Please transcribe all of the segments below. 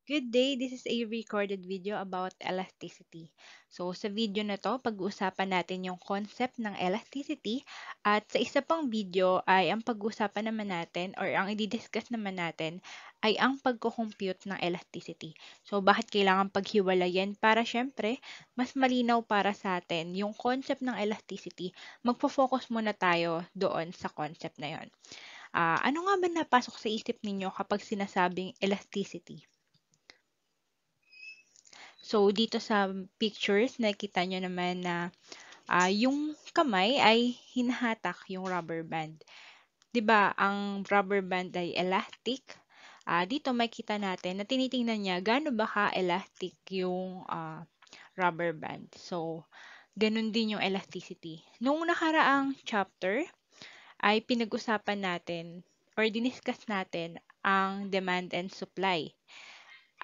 Good day, this is a recorded video about elasticity. So sa video na to, pag-uusapan natin yung concept ng elasticity at sa isa pang video ay ang pag-uusapan naman natin or ang i-discuss naman natin ay ang pagko-compute ng elasticity. So bakit kailangan paghiwalayin? Para syempre, mas malinaw para sa atin yung concept ng elasticity. Magfo-focus muna tayo doon sa concept na yon. Ano nga ba napasok sa isip ninyo kapag sinasabing elasticity? So, dito sa pictures, nakita nyo naman na yung kamay ay hinahatak yung rubber band. 'Di ba, ang rubber band ay elastic. Dito makita natin na tinitingnan niya gaano ba ka-elastic yung rubber band. So, ganun din yung elasticity. Nung nakaraang chapter ay pinag-usapan natin or diniscuss natin ang demand and supply.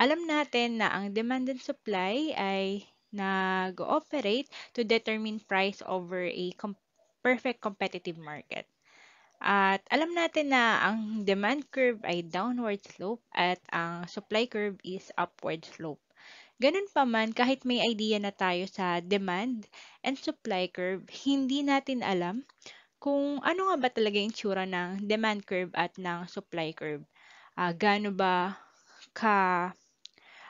Alam natin na ang demand and supply ay nag-ooperate to determine price over a perfect competitive market. At alam natin na ang demand curve ay downward slope at ang supply curve is upward slope. Ganun pa man, kahit may idea na tayo sa demand and supply curve, hindi natin alam kung ano nga ba talaga yung tsura ng demand curve at ng supply curve. Gaano ba ka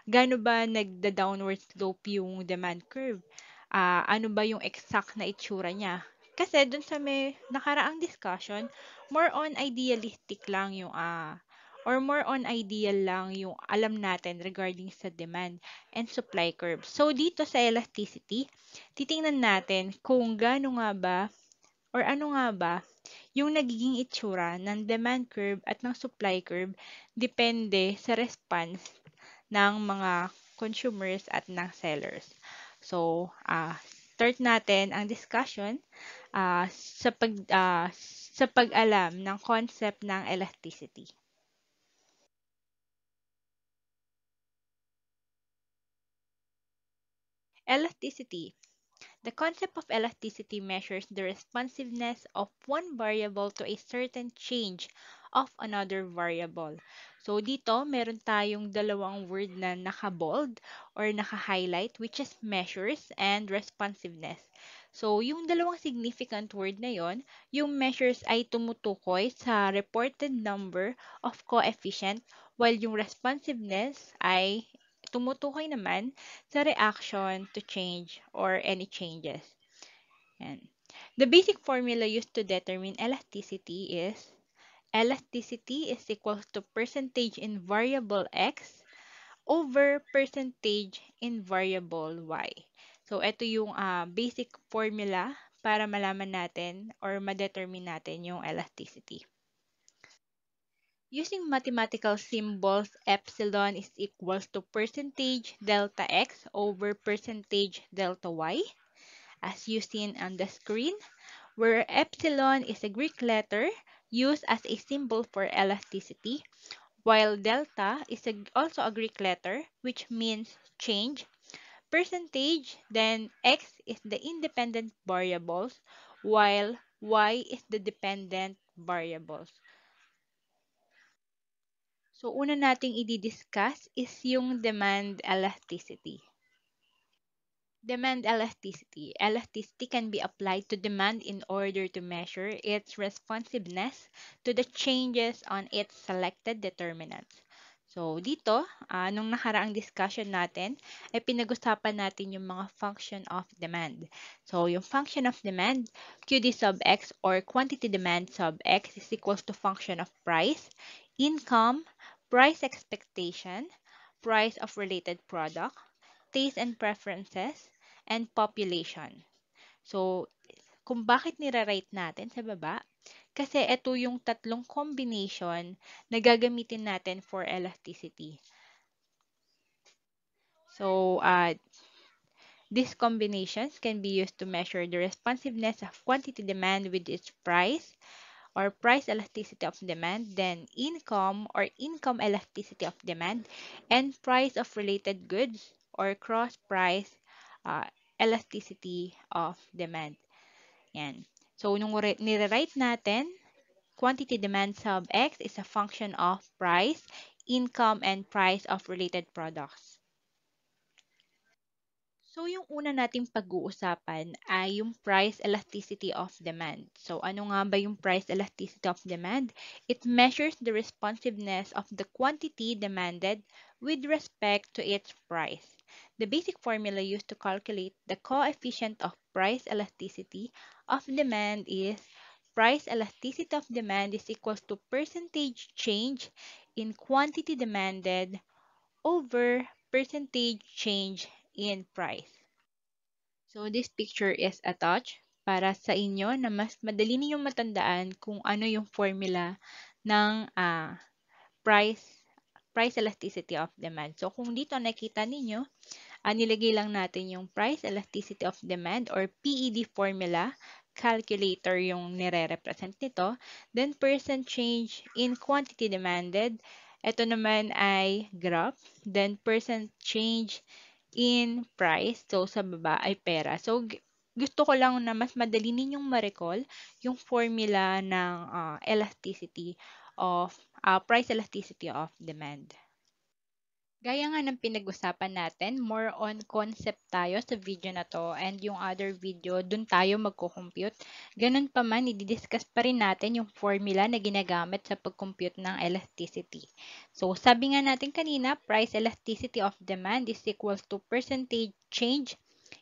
gaano ba nagda-downward slope yung demand curve? Ano ba yung exact na itsura niya? Kasi dun sa may nakaraang discussion, more on idealistic lang yung or more on ideal lang yung alam natin regarding sa demand and supply curve. So dito sa elasticity, titingnan natin kung gaano nga ba or ano nga ba yung nagiging itsura ng demand curve at ng supply curve depende sa response ng mga consumers at ng sellers. So, start natin ang discussion sa pag-alam ng concept ng elasticity. Elasticity. The concept of elasticity measures the responsiveness of one variable to a certain change of another variable. So dito, meron tayong dalawang word na naka-bold or naka-highlight, which is measures and responsiveness. So yung dalawang significant word na yon, yung measures ay tumutukoy sa reported number of coefficient, while yung responsiveness ay tumutukoy naman sa reaction to change or any changes. Yan. The basic formula used to determine elasticity is equal to percentage in variable x over percentage in variable y. So, ito yung basic formula para malaman natin or ma-determine natin yung elasticity. Using mathematical symbols, epsilon is equals to percentage delta x over percentage delta y, as you seen on the screen, where epsilon is a Greek letter used as a symbol for elasticity, while delta is also a Greek letter which means change. Percentage, then x is the independent variables, while y is the dependent variables. So, una nating i-discuss is yung demand elasticity. Demand elasticity. Elasticity can be applied to demand in order to measure its responsiveness to the changes on its selected determinants. So, dito, nung nakaraang discussion natin, ay pinag-usapan natin yung mga function of demand. So, yung function of demand, QD sub x or quantity demand sub x is equals to function of price, income, price expectation, price of related product, taste and preferences, and population. So, kung bakit nire-rate natin sa baba, kasi ito yung tatlong combination na gagamitin natin for elasticity. So, these combinations can be used to measure the responsiveness of quantity demand with its price or price elasticity of demand, then income or income elasticity of demand, and price of related goods or cross price uh, elasticity of demand. Yan. So, nung nire-write natin, quantity demand sub x is a function of price, income and price of related products. So, yung una nating pag-uusapan ay yung price elasticity of demand. So, ano nga ba yung price elasticity of demand? It measures the responsiveness of the quantity demanded with respect to its price. The basic formula used to calculate the coefficient of price elasticity of demand is price elasticity of demand is equals to percentage change in quantity demanded over percentage change in price. So, this picture is attached para sa inyo na mas madali ninyong matandaan kung ano yung formula ng price price elasticity of demand. So, kung dito nakita ninyo, nilagay lang natin yung price elasticity of demand or PED formula, calculator yung nire-represent nito. Then, percent change in quantity demanded. Ito naman ay graph. Then, percent change in price. So, sa baba ay pera. So, gusto ko lang na mas madali ninyong ma-recall yung formula ng elasticity of price elasticity of demand. Gaya nga ng pinag-usapan natin, more on concept tayo sa video na to and yung other video, dun tayo magko-compute. Ganun pa man, i-discuss pa rin natin yung formula na ginagamit sa pag-compute ng elasticity. So, sabi nga natin kanina, price elasticity of demand is equals to percentage change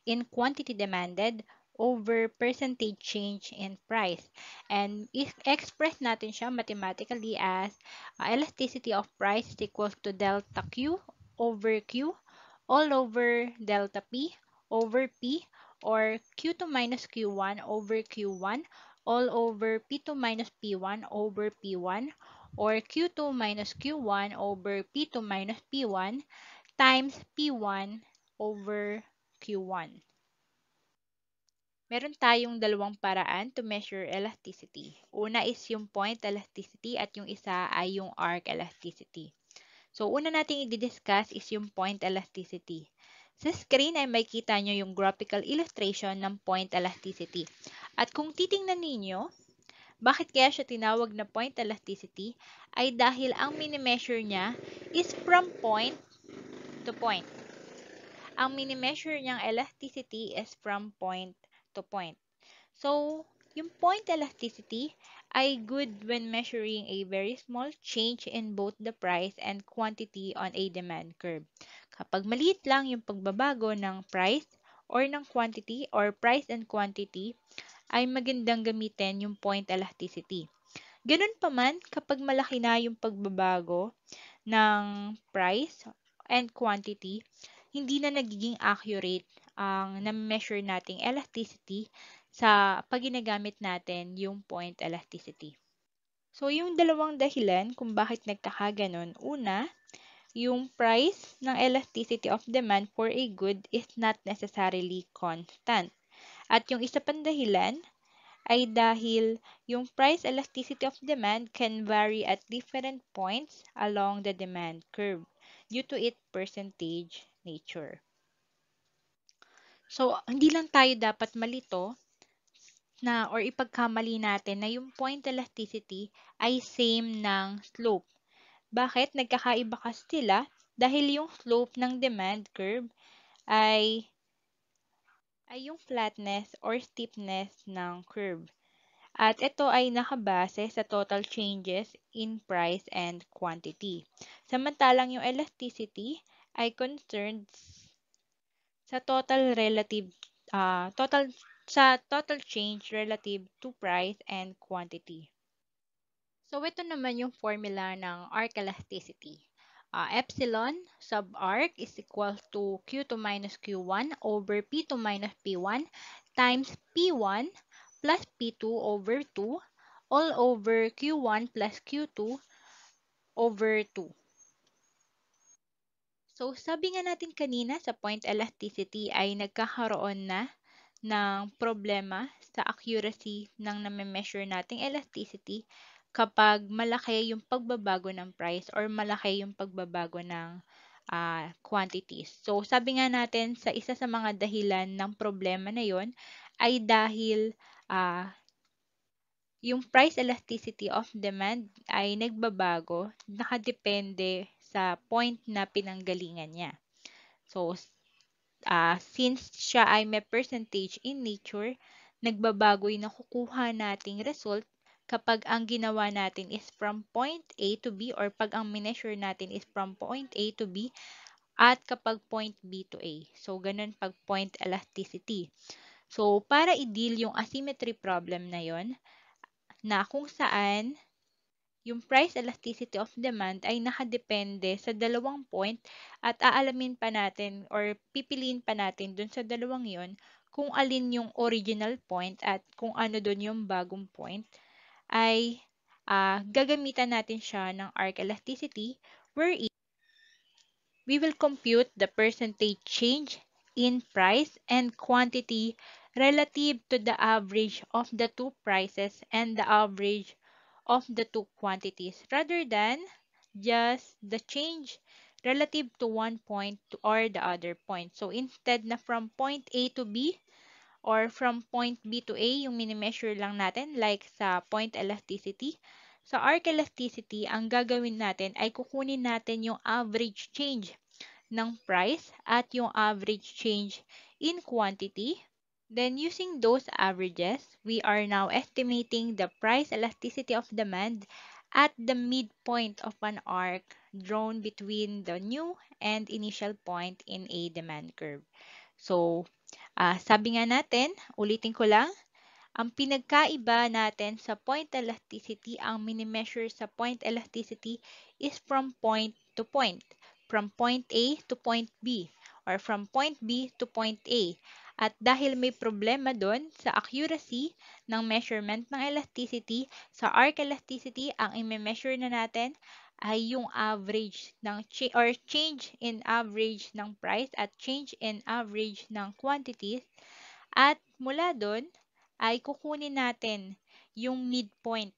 in quantity demanded over percentage change in price. And if express natin siya mathematically as elasticity of price is equals to delta Q over Q all over delta P over P or Q2 minus Q1 over Q1 all over P2 minus P1 over P1 or Q2 minus Q1 over P2 minus P1 times P1 over Q1. Meron tayong dalawang paraan to measure elasticity. Una is yung point elasticity at yung isa ay yung arc elasticity. So, una nating i-discuss is yung point elasticity. Sa screen ay makita nyo yung graphical illustration ng point elasticity. At kung titingnan ninyo, bakit kaya siya tinawag na point elasticity ay dahil ang mini-measure niya is from point to point. Ang mini-measure niyang elasticity is from point to point. So, yung point elasticity ay good when measuring a very small change in both the price and quantity on a demand curve. Kapag maliit lang yung pagbabago ng price or ng quantity or price and quantity, ay magandang gamitin yung point elasticity. Ganun pa man, kapag malaki na yung pagbabago ng price and quantity, hindi na nagiging accurate ang na-measure nating elasticity sa pag ginagamit natin yung point elasticity. So, yung dalawang dahilan kung bakit nagkakaganon, una, yung price ng elasticity of demand for a good is not necessarily constant. At yung isa pang dahilan ay dahil yung price elasticity of demand can vary at different points along the demand curve due to its percentage nature. So, hindi lang tayo dapat malito na or ipagkamali natin na yung point elasticity ay same ng slope. Bakit? Nagkakaiba kasi sila dahil yung slope ng demand curve ay yung flatness or steepness ng curve. At ito ay nakabase sa total changes in price and quantity. Samantalang yung elasticity ay concerned sa total change relative to price and quantity. So ito naman yung formula ng arc elasticity. Epsilon sub arc is equal to Q2 minus Q1 over P2 minus P1 times P1 plus P2 over 2 all over Q1 plus Q2 over 2. So, sabi nga natin kanina sa point elasticity ay nagkakaroon na ng problema sa accuracy ng name-measure nating elasticity kapag malaki yung pagbabago ng price or malaki yung pagbabago ng quantities. So, sabi nga natin sa isa sa mga dahilan ng problema na yon ay dahil yung price elasticity of demand ay nagbabago, nakadepende sa point na pinanggalingan niya. So, since siya ay may percentage in nature, nagbabago yung nakukuha nating result kapag ang ginawa natin is from point A to B or pag ang mineasure natin is from point A to B at kapag point B to A. So, ganun pag point elasticity. So, para i-deal yung asymmetry problem na yon na kung saan yung price elasticity of demand ay nakadepende sa dalawang point at aalamin pa natin or pipiliin pa natin dun sa dalawang yon kung alin yung original point at kung ano dun yung bagong point ay gagamitan natin siya ng arc elasticity wherein we will compute the percentage change in price and quantity relative to the average of the two prices and the average of the two quantities rather than just the change relative to one point or the other point. So instead na from point A to B or from point B to A yung mini-measure lang natin like sa point elasticity, sa arc elasticity, ang gagawin natin ay kukunin natin yung average change ng price at yung average change in quantity. Then using those averages, we are now estimating the price elasticity of demand at the midpoint of an arc drawn between the new and initial point in a demand curve. So, sabi nga natin, ulitin ko lang, ang pinagkaiba natin sa point elasticity, ang mini-measure sa point elasticity is from point to point, from point A to point B, or from point B to point A. At dahil may problema doon sa accuracy ng measurement ng elasticity, sa arc elasticity, ang i-measure na natin ay yung average ng or change in average ng price at change in average ng quantities. At mula doon, ay kukunin natin yung midpoint.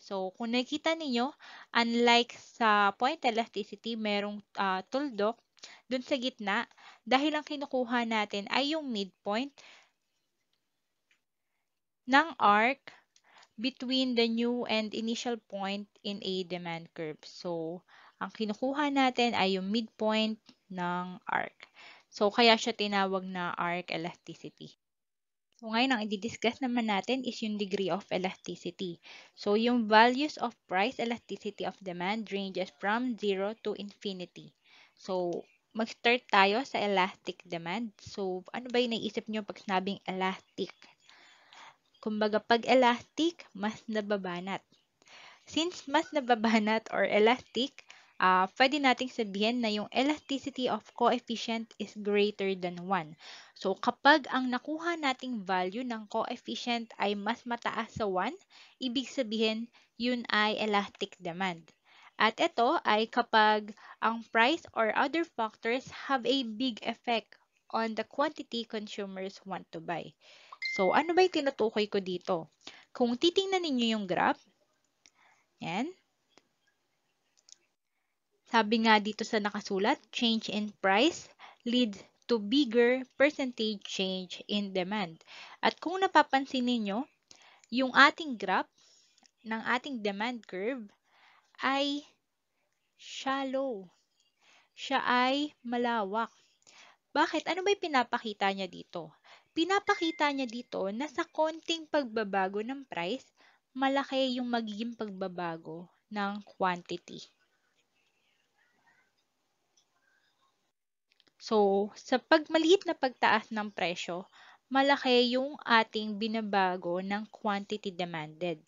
So, kung nakita ninyo, unlike sa point elasticity, merong tuldok dun sa gitna, dahil ang kinukuha natin ay yung midpoint ng arc between the new and initial point in a demand curve. So, ang kinukuha natin ay yung midpoint ng arc. So, kaya siya tinawag na arc elasticity. So, ngayon ang i-discuss naman natin is yung degree of elasticity. So, yung values of price elasticity of demand ranges from 0 to infinity. So, mag-start tayo sa elastic demand. So, ano ba yung naisip nyo pag sinabing elastic? Kumbaga, pag elastic, mas nababanat. Since mas nababanat or elastic, pwede nating sabihin na yung elasticity of coefficient is greater than 1. So, kapag ang nakuha nating value ng coefficient ay mas mataas sa 1, ibig sabihin yun ay elastic demand. At ito ay kapag ang price or other factors have a big effect on the quantity consumers want to buy. So, ano ba yung tinutukoy ko dito? Kung titingnan ninyo yung graph, yan, sabi nga dito sa nakasulat, change in price leads to bigger percentage change in demand. At kung napapansin ninyo, yung ating graph ng ating demand curve ay shallow. Siya ay malawak. Bakit? Ano ba yung pinapakita niya dito? Pinapakita niya dito na sa konting pagbabago ng price, malaki yung magiging pagbabago ng quantity. So, sa pagmaliit na pagtaas ng presyo, malaki yung ating binabago ng quantity demanded.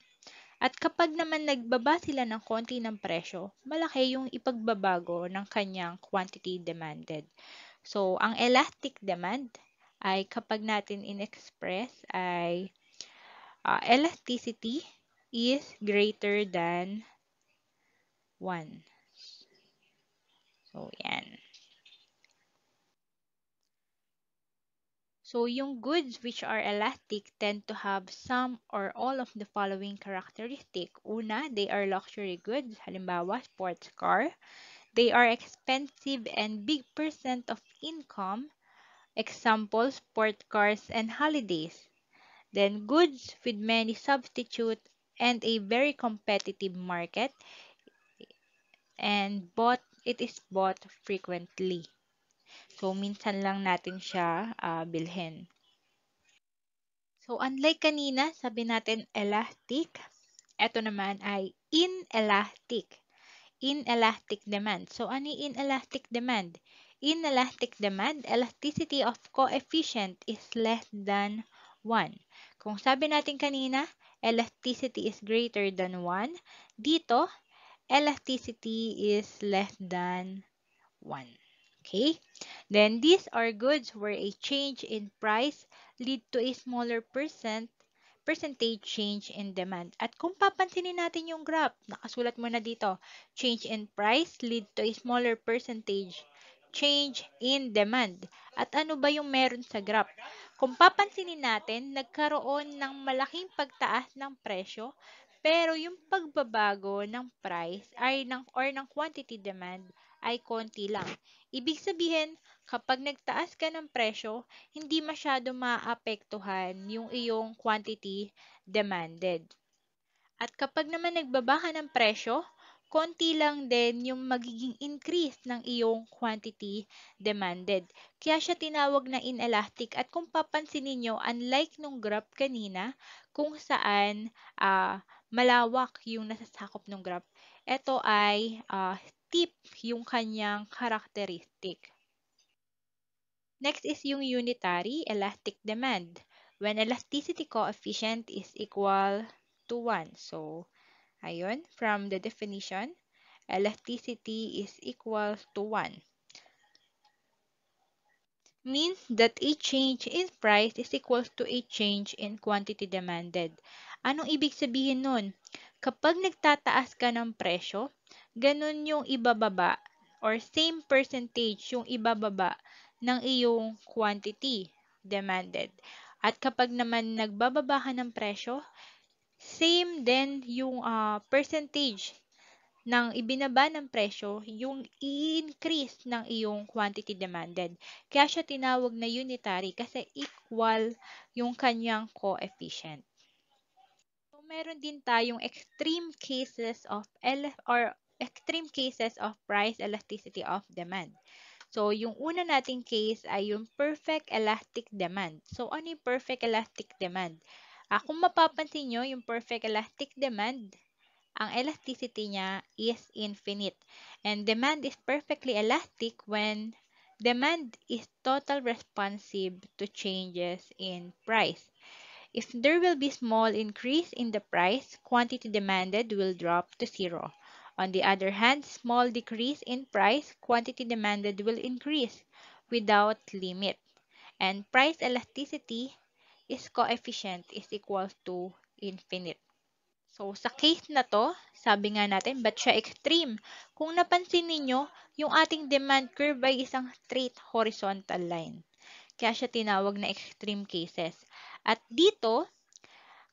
At kapag naman nagbaba sila ng konti ng presyo, malaki yung ipagbabago ng kanyang quantity demanded. So, ang elastic demand ay kapag natin in-express ay elasticity is greater than 1. So, yan. So, yung goods which are elastic tend to have some or all of the following characteristic. Una, they are luxury goods. Halimbawa, sports car. They are expensive and big percent of income. Example, sport cars and holidays. Then, goods with many substitute and a very competitive market, and it is bought frequently. So, minsan lang natin siya bilhin. So, unlike kanina, sabi natin elastic, ito naman ay inelastic. Inelastic demand. So, ano yung inelastic demand? Inelastic demand, elasticity of coefficient is less than 1. Kung sabi natin kanina, elasticity is greater than 1, dito, elasticity is less than 1. Okay? Then, these are goods where a change in price lead to a smaller percentage change in demand. At kung papansinin natin yung graph, nakasulat mo na dito, change in price lead to a smaller percentage change in demand. At ano ba yung meron sa graph? Kung papansinin natin, nagkaroon ng malaking pagtaas ng presyo, pero yung pagbabago ng price ay ng quantity demand ay konti lang. Ibig sabihin, kapag nagtaas ka ng presyo, hindi masyado maapektuhan yung iyong quantity demanded. At kapag naman nagbaba ka ng presyo, konti lang din yung magiging increase ng iyong quantity demanded. Kaya siya tinawag na inelastic. At kung papansinin nyo, unlike nung graph kanina, kung saan malawak yung nasasakop ng graph, ito ay steep yung kanyang characteristic. Next is yung unitary elastic demand. When elasticity coefficient is equal to 1. So, ayun, from the definition, elasticity is equal to 1. Means that a change in price is equal to a change in quantity demanded. Anong ibig sabihin nun? Kapag nagtataas ka ng presyo, ganun yung ibababa or same percentage yung ibababa ng iyong quantity demanded. At kapag naman nagbababa ka ng presyo, same din yung percentage ng ibinaba ng presyo yung i-increase ng iyong quantity demanded. Kaya siya tinawag na unitary kasi equal yung kanyang coefficient. So, meron din tayong extreme cases of price elasticity of demand. So, yung una nating case ay yung perfect elastic demand. So, ano yung perfect elastic demand? Kung mapapansin nyo, yung perfect elastic demand, ang elasticity niya is infinite. And demand is perfectly elastic when demand is total responsive to changes in price. If there will be small increase in the price, quantity demanded will drop to zero. On the other hand, small decrease in price, quantity demanded will increase without limit. And price elasticity is coefficient is equal to infinite. So, sa case na to, sabi nga natin, ba't siya extreme? Kung napansin ninyo, yung ating demand curve ay isang straight horizontal line. Kaya siya tinawag na extreme cases. At dito,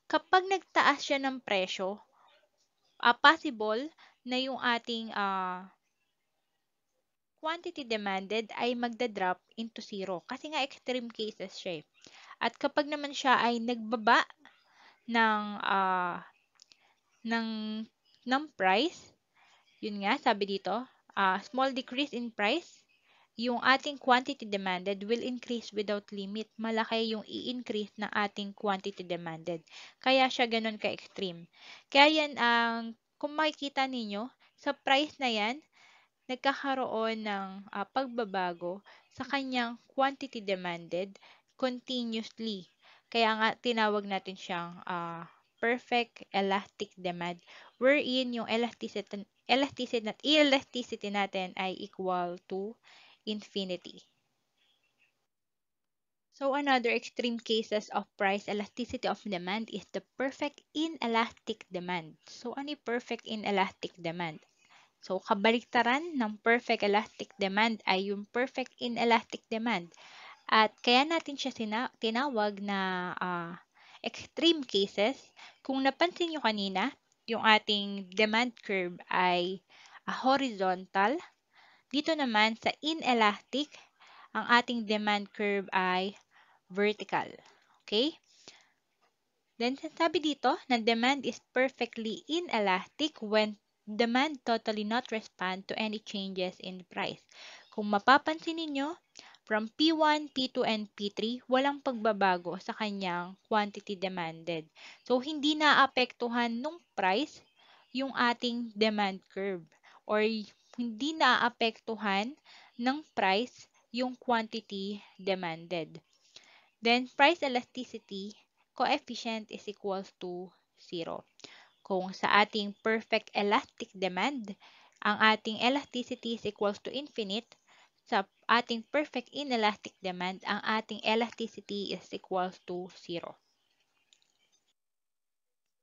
kapag nagtaas siya ng presyo, possible na yung ating quantity demanded ay magda-drop into zero. Kasi nga extreme cases siya eh. At kapag naman siya ay nagbaba ng, ng, ng price, yun nga, sabi dito, small decrease in price, yung ating quantity demanded will increase without limit. Malaki yung i-increase ng ating quantity demanded. Kaya siya ganun ka-extreme. Kaya yan, kung makikita ninyo, sa price na yan, nagkakaroon ng pagbabago sa kanyang quantity demanded continuously. Kaya nga tinawag natin siyang perfect elastic demand wherein yung elasticity natin ay equal to infinity. So another extreme cases of price elasticity of demand is the perfect inelastic demand. So ano yung perfect inelastic demand? So, kabaliktaran ng perfect elastic demand ay yung perfect inelastic demand. At kaya natin siya tinawag na extreme cases. Kung napansin nyo kanina, yung ating demand curve ay horizontal. Dito naman sa inelastic, ang ating demand curve ay vertical. Okay? Then, sabi dito na demand is perfectly inelastic when demand totally not respond to any changes in price. Kung mapapansin ninyo, from P1, P2, and P3, walang pagbabago sa kanyang quantity demanded. So, hindi naapektuhan nung price yung ating demand curve or hindi naapektuhan ng price yung quantity demanded. Then, price elasticity coefficient is equals to 0. Kung sa ating perfect elastic demand, ang ating elasticity is equals to infinite, sa ating perfect inelastic demand, ang ating elasticity is equals to 0.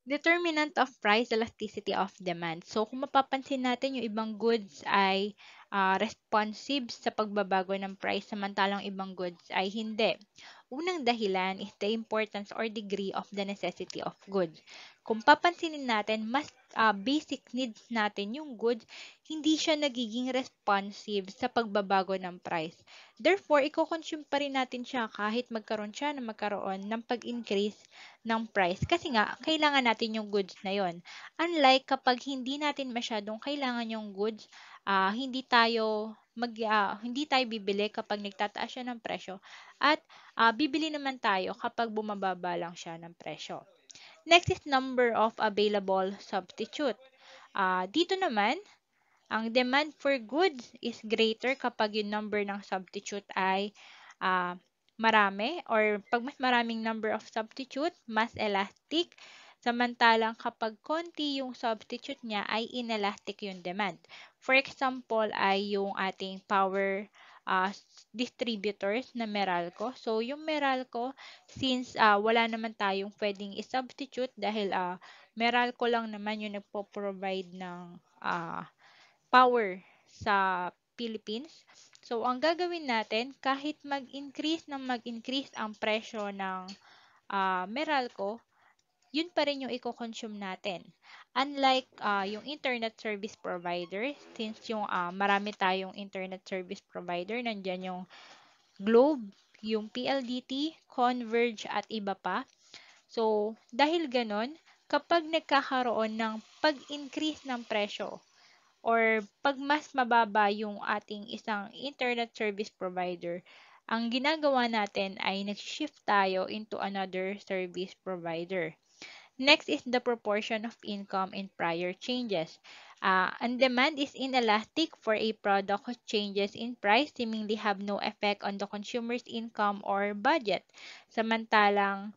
Determinant of price elasticity of demand. So, kung mapapansin natin, yung ibang goods ay responsive sa pagbabago ng price, samantalang ibang goods ay hindi. Unang dahilan is the importance or degree of the necessity of goods. Kung papansinin natin, mas basic needs natin yung goods, hindi siya nagiging responsive sa pagbabago ng price. Therefore, i-consume pa rin natin siya kahit magkaroon siya na magkaroon ng pag-increase ng price kasi nga kailangan natin yung goods na yon. Unlike kapag hindi natin masyadong kailangan yung goods, hindi tayo bibili kapag nagtataas siya ng presyo at bibili naman tayo kapag bumababa lang siya ng presyo. Next is number of available substitute. Dito naman, ang demand for goods is greater kapag yung number ng substitute ay ah, marami or pag mas maraming number of substitute, mas elastic. Samantalang kapag konti yung substitute niya ay inelastic yung demand. For example ay yung ating power ah, distributors na Meralco. So yung Meralco, since wala naman tayong pwedeng i-substitute dahil Meralco lang naman yung nagpo-provide ng power sa Philippines. So, ang gagawin natin, kahit mag-increase ang presyo ng Meralco, yun pa rin yung i-consume natin. Unlike yung internet service provider, since yung marami tayong internet service provider, nandyan yung Globe, yung PLDT, Converge, at iba pa. So, dahil ganon, kapag nagkakaroon ng pag-increase ng presyo, or pag mas mababa yung ating isang internet service provider, ang ginagawa natin ay nag-shift tayo into another service provider. Next is the proportion of income in prior changes. And demand is inelastic for a product whose changes in price seemingly have no effect on the consumer's income or budget. Samantalang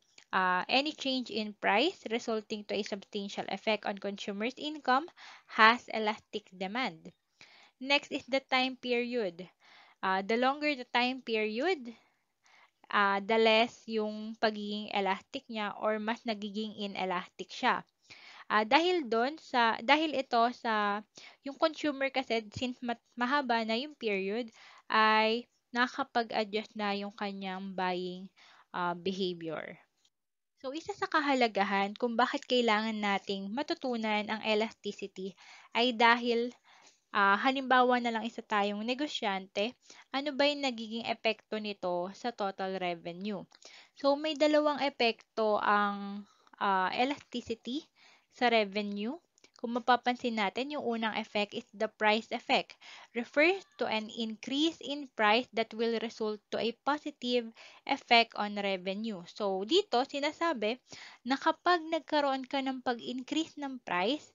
any change in price resulting to a substantial effect on consumers' income has elastic demand. Next is the time period. The longer the time period, the less yung pagiging elastic niya or mas nagiging inelastic siya. Dahil ito sa yung consumer kasi since mahaba na yung period ay nakakapag-adjust na yung kanyang buying behavior. So, isa sa kahalagahan kung bakit kailangan nating matutunan ang elasticity ay dahil halimbawa na lang isa tayong negosyante, ano ba yung nagiging epekto nito sa total revenue? So, may dalawang epekto ang elasticity sa revenue. Kung mapapansin natin, yung unang effect is the price effect. Refers to an increase in price that will result to a positive effect on revenue. So, dito sinasabi na kapag nagkaroon ka ng pag-increase ng price,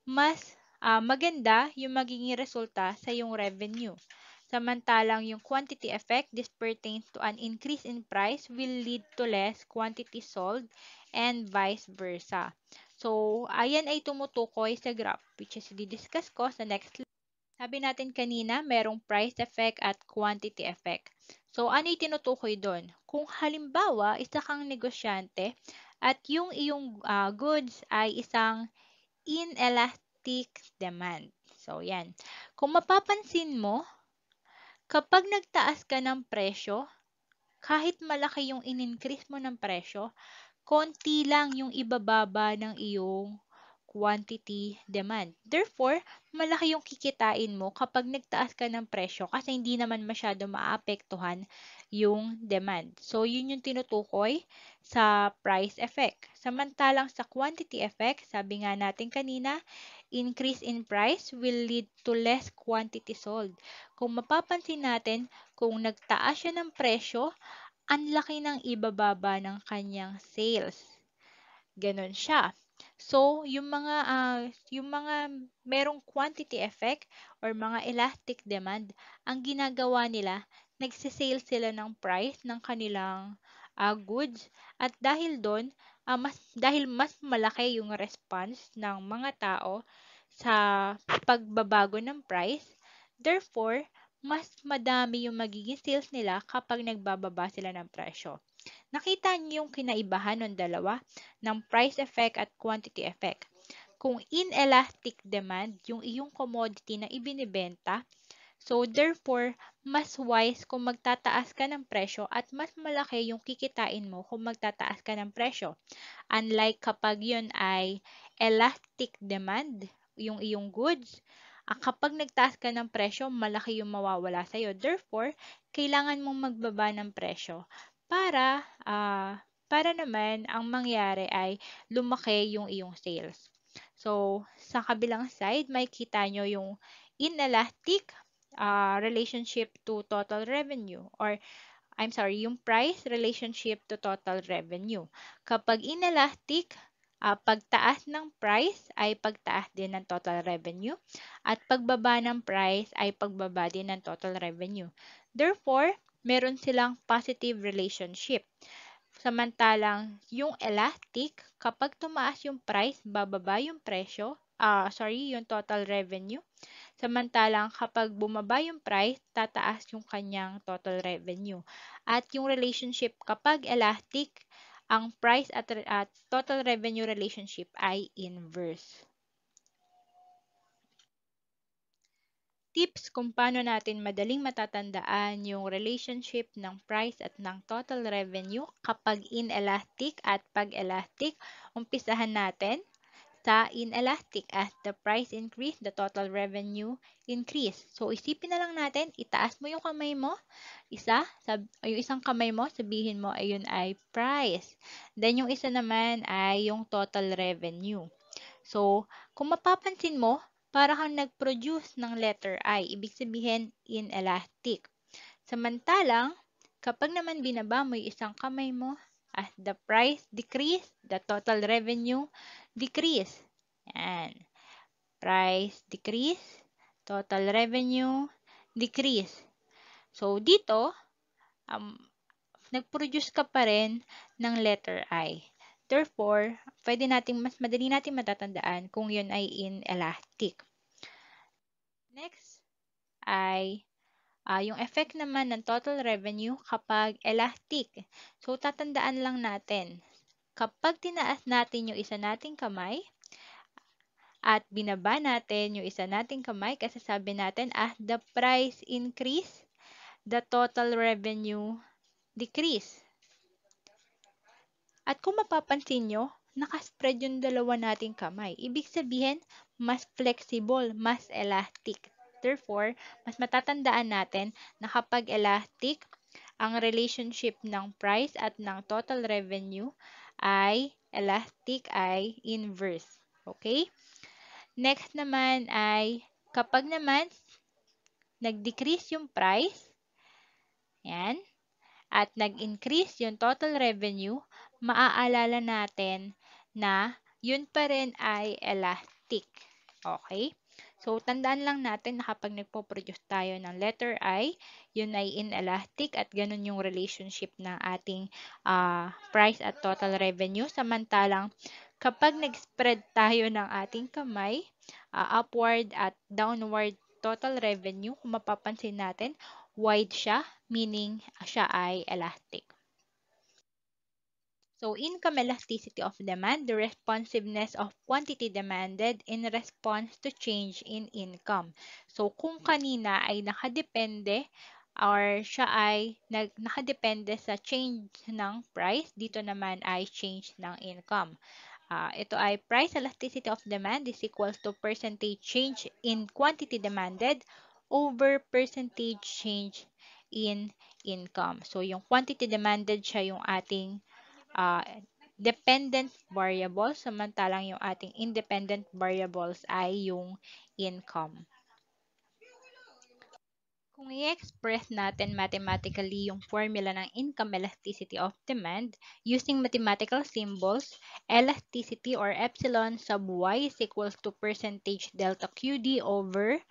mas maganda yung magiging resulta sa yung revenue. Samantalang yung quantity effect, this pertains to an increase in price will lead to less quantity sold and vice versa. So, ayan ay tumutukoy sa graph which is di-discuss ko sa next slide. Sabi natin kanina, merong price effect at quantity effect. So, ano yung tinutukoy doon? Kung halimbawa, isa kang negosyante at yung iyong goods ay isang inelastic demand. So, yan. Kung mapapansin mo, kapag nagtaas ka ng presyo, kahit malaki yung in-increase mo ng presyo, konti lang yung ibababa ng iyong quantity demand. Therefore, malaki yung kikitain mo kapag nagtaas ka ng presyo kasi hindi naman masyado maapektuhan yung demand. So, yun yung tinutukoy sa price effect. Samantalang sa quantity effect, sabi nga natin kanina, increase in price will lead to less quantity sold. Kung mapapansin natin, kung nagtaas siya ng presyo, ang laki ng ibababa ng kanyang sales. Gano'n siya. So, yung mga merong quantity effect or mga elastic demand, ang ginagawa nila, nagse-sale sila ng price ng kanilang goods at dahil mas malaki yung response ng mga tao sa pagbabago ng price, therefore, mas madami yung magiging sales nila kapag nagbababa sila ng presyo. Nakita niyo yung kinaibahan ng dalawa, ng price effect at quantity effect. Kung inelastic demand yung iyong commodity na ibinibenta, so therefore, mas wise kung magtataas ka ng presyo at mas malaki yung kikitain mo kung magtataas ka ng presyo. Unlike kapag yun ay elastic demand, yung iyong goods, kapag nagtaas ka ng presyo, malaki yung mawawala sa'yo. Therefore, kailangan mong magbaba ng presyo para naman ang mangyari ay lumaki yung iyong sales. So, sa kabilang side, may kita nyo yung inelastic relationship to total revenue or I'm sorry, yung price relationship to total revenue. Kapag inelastic, pagtaas ng price ay pagtaas din ng total revenue at pagbaba ng price ay pagbaba din ng total revenue. Therefore, meron silang positive relationship. Samantalang yung elastic, kapag tumaas yung price, bababa yung presyo, yung total revenue. Samantalang kapag bumaba yung price, tataas yung kanyang total revenue. At yung relationship kapag elastic, ang price at total revenue relationship ay inverse. Tips kung paano natin madaling matatandaan yung relationship ng price at ng total revenue kapag inelastic at pag-elastic. Umpisahan natin sa inelastic. As the price increase, the total revenue increase. So, isipin na lang natin, itaas mo yung kamay mo, yung isang kamay mo, sabihin mo, ayun ay price. Then, yung isa naman ay yung total revenue. So, kung mapapansin mo, para kang nag-produce ng letter I, ibig sabihin inelastic. Samantalang, kapag naman binaba mo yung isang kamay mo, as the price decrease, the total revenue decrease. Yan. Price decrease, total revenue decrease. So, dito, um, nag-produce ka pa rin ng letter I. Therefore, mas madali natin matatandaan kung yun ay inelastic. Next ay yung effect naman ng total revenue kapag elastic. So, tatandaan lang natin, kapag tinaas natin yung isa nating kamay at binaba natin yung isa nating kamay kasi sabi natin the price increase, the total revenue decrease. At kung mapapansin nyo, nakaspread yung dalawa nating kamay. Ibig sabihin, mas flexible, mas elastic. Therefore, mas matatandaan natin na kapag elastic, ang relationship ng price at ng total revenue ay elastic ay inverse. Okay? Next naman ay kapag naman nag-decrease yung price, yan, at nag-increase yung total revenue, maaalala natin na yun pa rin ay elastic. Okay? So, tandaan lang natin na kapag nagpo-produce tayo ng letter I, yun ay inelastic at ganun yung relationship ng ating price at total revenue. Samantalang, kapag nag-spread tayo ng ating kamay, upward at downward total revenue, kung mapapansin natin, wide siya, meaning siya ay elastic. So, income elasticity of demand, the responsiveness of quantity demanded in response to change in income. So, kung kanina ay nakadepende or siya ay nakadepende sa change ng price, dito naman ay change ng income. Ito ay price elasticity of demand is equal to percentage change in quantity demanded over percentage change in income. So, yung quantity demanded siya yung ating uh, dependent variable, samantalang yung ating independent variables ay yung income. Kung i-express natin mathematically yung formula ng income elasticity of demand using mathematical symbols, elasticity or epsilon sub y is equals to percentage delta QD over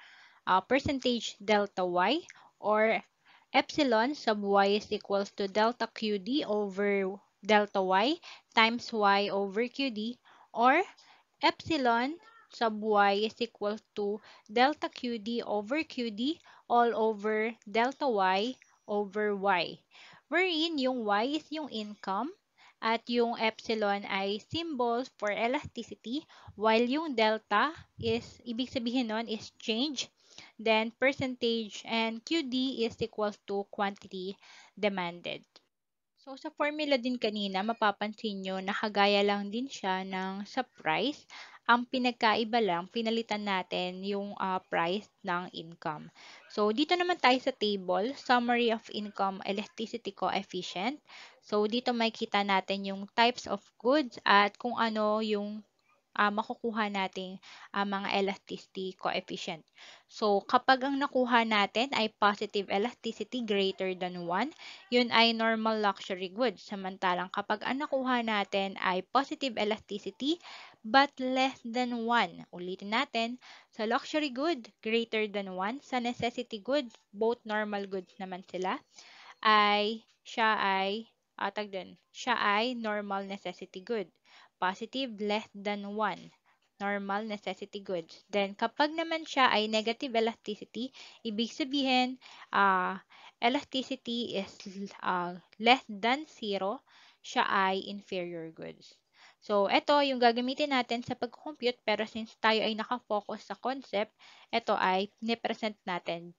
percentage delta y, or epsilon sub y is equals to delta QD over delta y times y over QD, or epsilon sub y is equal to delta QD over QD all over delta y over y. Wherein yung y is yung income at yung epsilon ay symbol for elasticity, while yung delta is, ibig sabihin nun is change, then percentage, and QD is equal to quantity demanded. So, sa formula din kanina, mapapansin nyo, nakagaya lang din siya ng sa price. Ang pinagkaiba lang, pinalitan natin yung price ng income. So, dito naman tayo sa table, summary of income elasticity coefficient. So, dito makikita natin yung types of goods at kung ano yung makukuha nating mga elasticity coefficient. So, kapag ang nakuha natin ay positive elasticity greater than 1, yun ay normal luxury goods. Samantalang kapag ang nakuha natin ay positive elasticity but less than 1, ulitin natin, sa luxury good greater than 1, sa necessity goods, both normal goods naman sila, ay siya ay normal necessity good. Positive less than 1, normal necessity goods. Then kapag naman siya ay negative elasticity, ibig sabihin elasticity is less than 0, siya ay inferior goods. So, ito yung gagamitin natin sa pag-compute, pero since tayo ay nakafocus sa concept, ito ay nipresent natin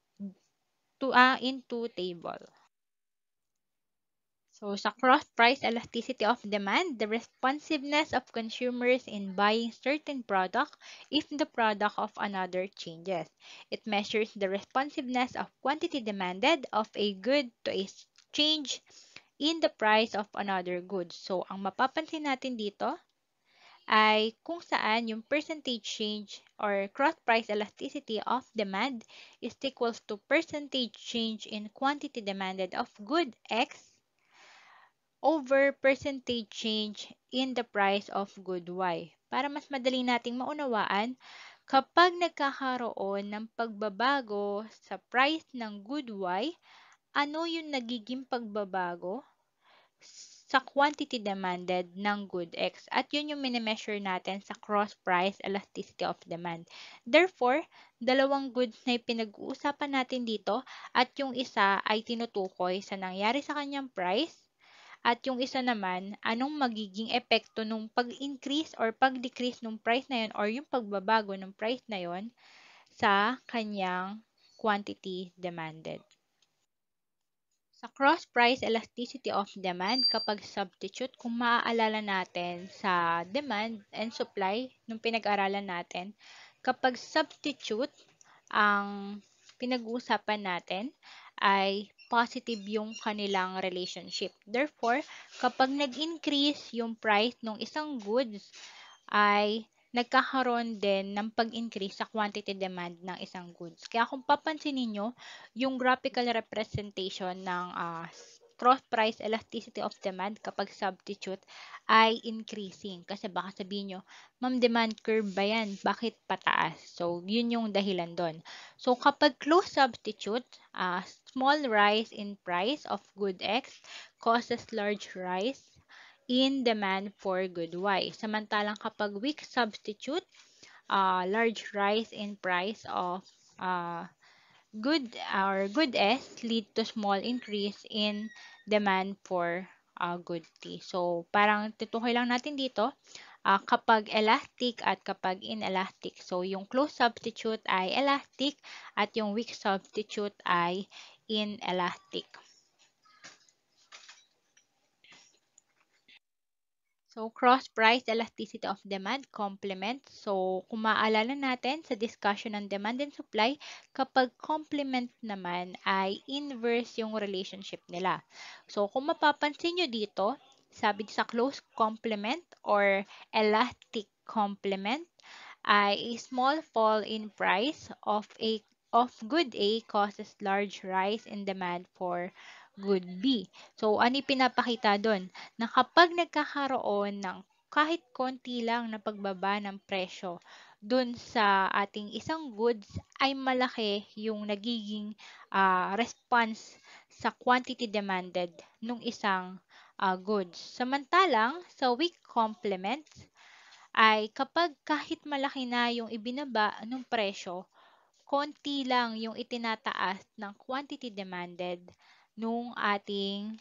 in two table. So, sa cross-price elasticity of demand, the responsiveness of consumers in buying certain product if the product of another changes. It measures the responsiveness of quantity demanded of a good to a change in the price of another good. So, ang mapapansin natin dito ay kung saan yung percentage change or cross-price elasticity of demand is equals to percentage change in quantity demanded of good X over percentage change in the price of good Y. Para mas madali nating maunawaan, kapag nagkakaroon ng pagbabago sa price ng good Y, ano yung nagiging pagbabago sa quantity demanded ng good X? At yun yung minimeasure natin sa cross-price elasticity of demand. Therefore, dalawang goods na pinag-uusapan natin dito at yung isa ay tinutukoy sa nangyari sa kanyang price, at yung isa naman, anong magiging epekto nung pag-increase or pag-decrease nung price na yun or yung pagbabago ng price na yun sa kanyang quantity demanded. Sa cross-price elasticity of demand, kapag substitute, kung maaalala natin sa demand and supply nung pinag-aralan natin, kapag substitute, ang pinag-uusapan natin ay positive yung kanilang relationship. Therefore, kapag nag-increase yung price ng isang goods, ay nagkakaroon din ng pag-increase sa quantity demand ng isang goods. Kaya kung papansinin nyo, yung graphical representation ng cross price elasticity of demand kapag substitute ay increasing. Kasi baka sabihin nyo, ma'am, demand curve ba yan? Bakit pataas? So, yun yung dahilan doon. So, kapag close substitute, small rise in price of good X causes large rise in demand for good Y. Samantalang kapag weak substitute, large rise in price of good S lead to small increase in demand for good T. So, parang tutukoy lang natin dito, kapag elastic at kapag inelastic. So, yung close substitute ay elastic at yung weak substitute ay inelastic. So, cross-price elasticity of demand complement. So, kung maaalala natin sa discussion ng demand and supply, kapag complement naman ay inverse yung relationship nila. So, kung mapapansin nyo dito, sabi sa close complement or elastic complement, ay a small fall in price of good A causes large rise in demand for good B. So, ano yung pinapakita doon? Na kapag nagkakaroon ng kahit konti lang na pagbaba ng presyo doon sa ating isang goods ay malaki yung nagiging response sa quantity demanded nung isang goods. Samantalang sa weak complements ay kapag kahit malaki na yung ibinaba ng presyo, konti lang yung itinataas ng quantity demanded nung ating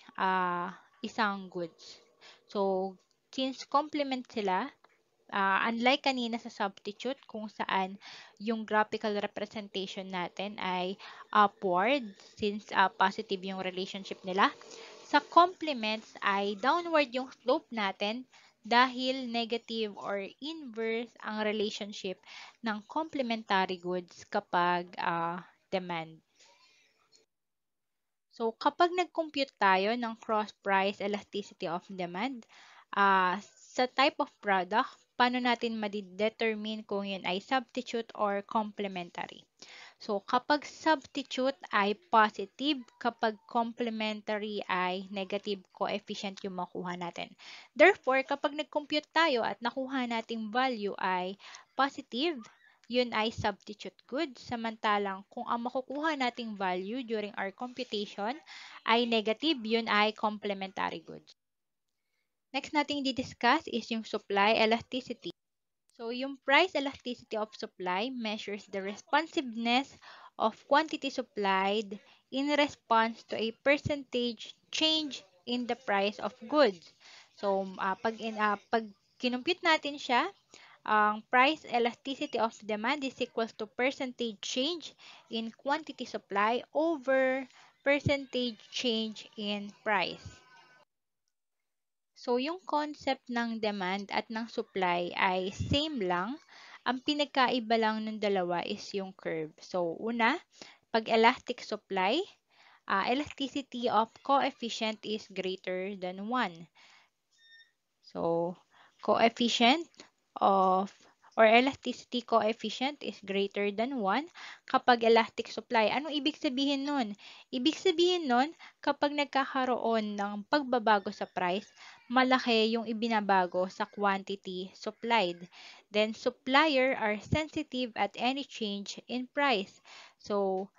isang goods. So, since complement sila, unlike kanina sa substitute kung saan yung graphical representation natin ay upward since positive yung relationship nila, sa complements ay downward yung slope natin dahil negative or inverse ang relationship ng complementary goods kapag demand. So, kapag nag-compute tayo ng cross-price elasticity of demand, sa type of product, paano natin ma-determine kung yun ay substitute or complementary? So, kapag substitute ay positive, kapag complementary ay negative coefficient yung makuha natin. Therefore, kapag nag-compute tayo at nakuha nating value ay positive, yun ay substitute goods. Samantalang kung ang makukuha nating value during our computation ay negative, yun ay complementary goods. Next nating di-discuss is yung supply elasticity. So, yung price elasticity of supply measures the responsiveness of quantity supplied in response to a percentage change in the price of goods. So, pag kinumpute natin siya, ang price elasticity of demand is equals to percentage change in quantity supply over percentage change in price. So, yung concept ng demand at ng supply ay same lang. Ang pinagkaiba lang ng dalawa is yung curve. So, una, pag elastic supply, elasticity of coefficient is greater than 1. So, coefficient of or elasticity coefficient is greater than 1 kapag elastic supply. Anong ibig sabihin nun? Ibig sabihin nun, kapag nagkakaroon ng pagbabago sa price, malaki yung ibinabago sa quantity supplied. Then, supplier are sensitive at any change in price. So,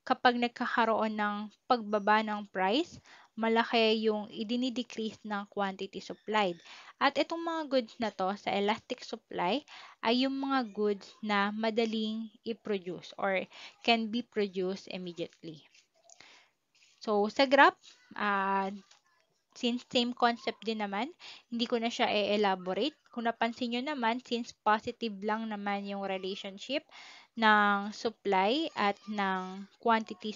kapag nagkakaroon ng pagbaba ng price, malaki yung idinidecrease ng quantity supplied. At itong mga goods na to sa elastic supply ay yung mga goods na madaling i-produce or can be produced immediately. So, sa graph, since same concept din naman, hindi ko na siya i-elaborate. Kung napansin nyo naman, since positive lang naman yung relationship ng supply at ng quantity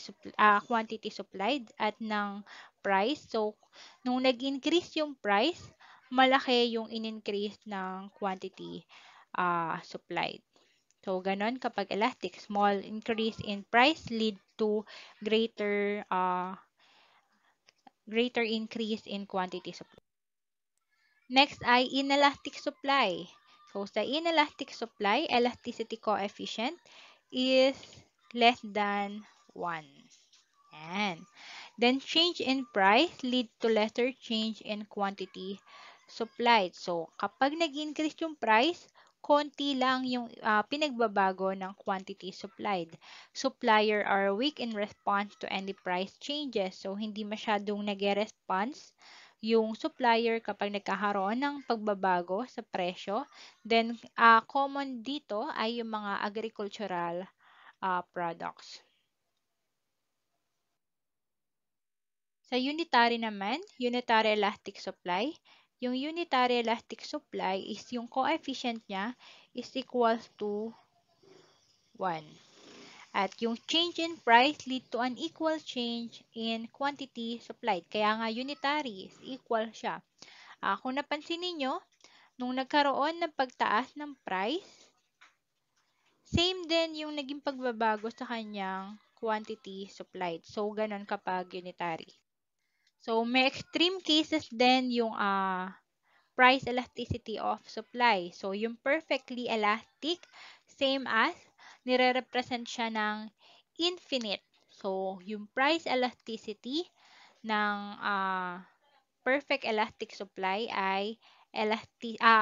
supplied at ng price. So, nung nag-increase yung price, malaki yung in-increase ng quantity supplied. So, ganon kapag elastic, small increase in price lead to greater increase in quantity supply. Next ay inelastic supply. So, sa inelastic supply, elasticity coefficient is less than 1. Yan. Then, change in price lead to lesser change in quantity supplied. So, kapag nag-increase yung price, konti lang yung pinagbabago ng quantity supplied. Supplier are weak in response to any price changes. So, hindi masyadong nag-response yung supplier kapag nagkakaroon ng pagbabago sa presyo. Then, common dito ay yung mga agricultural products. Sa unitary naman, unitary elastic supply, yung unitary elastic supply is yung coefficient niya is equal to 1. At yung change in price lead to an equal change in quantity supplied. Kaya nga unitary is equal siya. Kung napansin ninyo, nung nagkaroon ng pagtaas ng price, same din yung naging pagbabago sa kanyang quantity supplied. So, ganun kapag unitary. So, may extreme cases din yung price elasticity of supply. So, yung perfectly elastic, same as, nire-represent siya ng infinite. So, yung price elasticity ng perfect elastic supply ay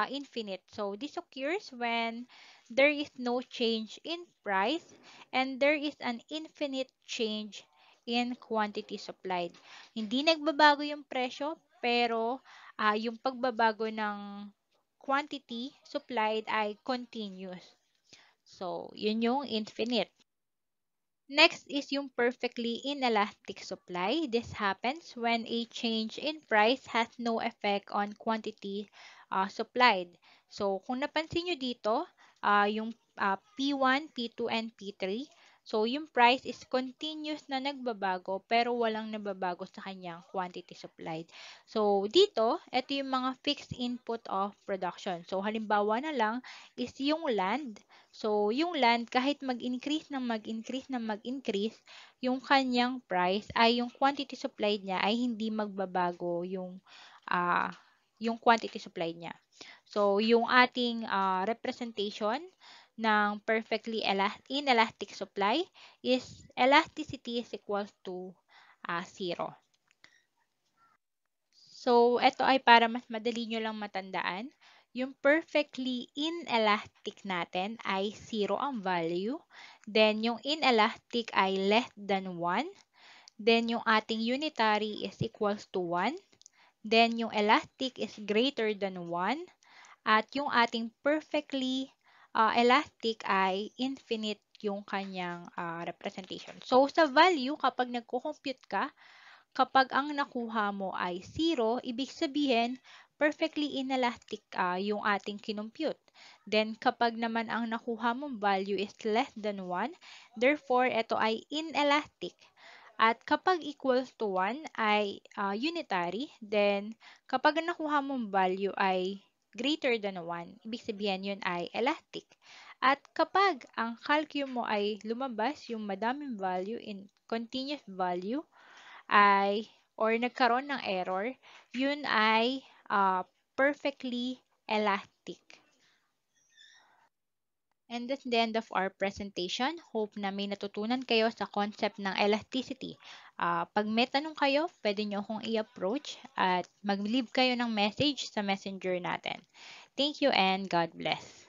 infinite. So, this occurs when there is no change in price and there is an infinite change in quantity supplied. Hindi nagbabago yung presyo, pero yung pagbabago ng quantity supplied ay continuous. So, yun yung infinite. Next is yung perfectly inelastic supply. This happens when a change in price has no effect on quantity supplied. So, kung napansin nyo dito, yung P1, P2, and P3, so yung price is continuous na nagbabago pero walang nababago sa kanyang quantity supplied. So, dito, ito yung mga fixed input of production. So, halimbawa na lang is yung land. So, yung land, kahit mag-increase ng mag-increase ng mag-increase, yung kanyang price ay yung quantity supplied niya ay hindi magbabago ah, yung quantity supplied niya. So, yung ating representation ng perfectly inelastic supply is elasticity is equal to 0. So, ito ay para mas madali nyo lang matandaan. Yung perfectly inelastic natin ay 0 ang value. Then, yung inelastic ay less than 1. Then, yung ating unitary is equals to 1. Then, yung elastic is greater than 1. At yung ating perfectly elastic ay infinite yung kanyang representation. So, sa value, kapag nagko-compute ka, kapag ang nakuha mo ay 0, ibig sabihin, perfectly inelastic yung ating kinompute. Then, kapag naman ang nakuha mong value is less than 1, therefore, ito ay inelastic. At kapag equals to 1 ay unitary, then kapag ang nakuha mong value ay greater than 1, ibig sabihin yun ay elastic. At kapag ang calculus mo ay lumabas yung madaming value in continuous value, ay or nagkaroon ng error, yun ay perfectly elastic. And that's the end of our presentation. Hope na may natutunan kayo sa concept ng elasticity. Pag may tanong kayo, pwede nyo akong i-approach at mag-leave kayo ng message sa messenger natin. Thank you and God bless.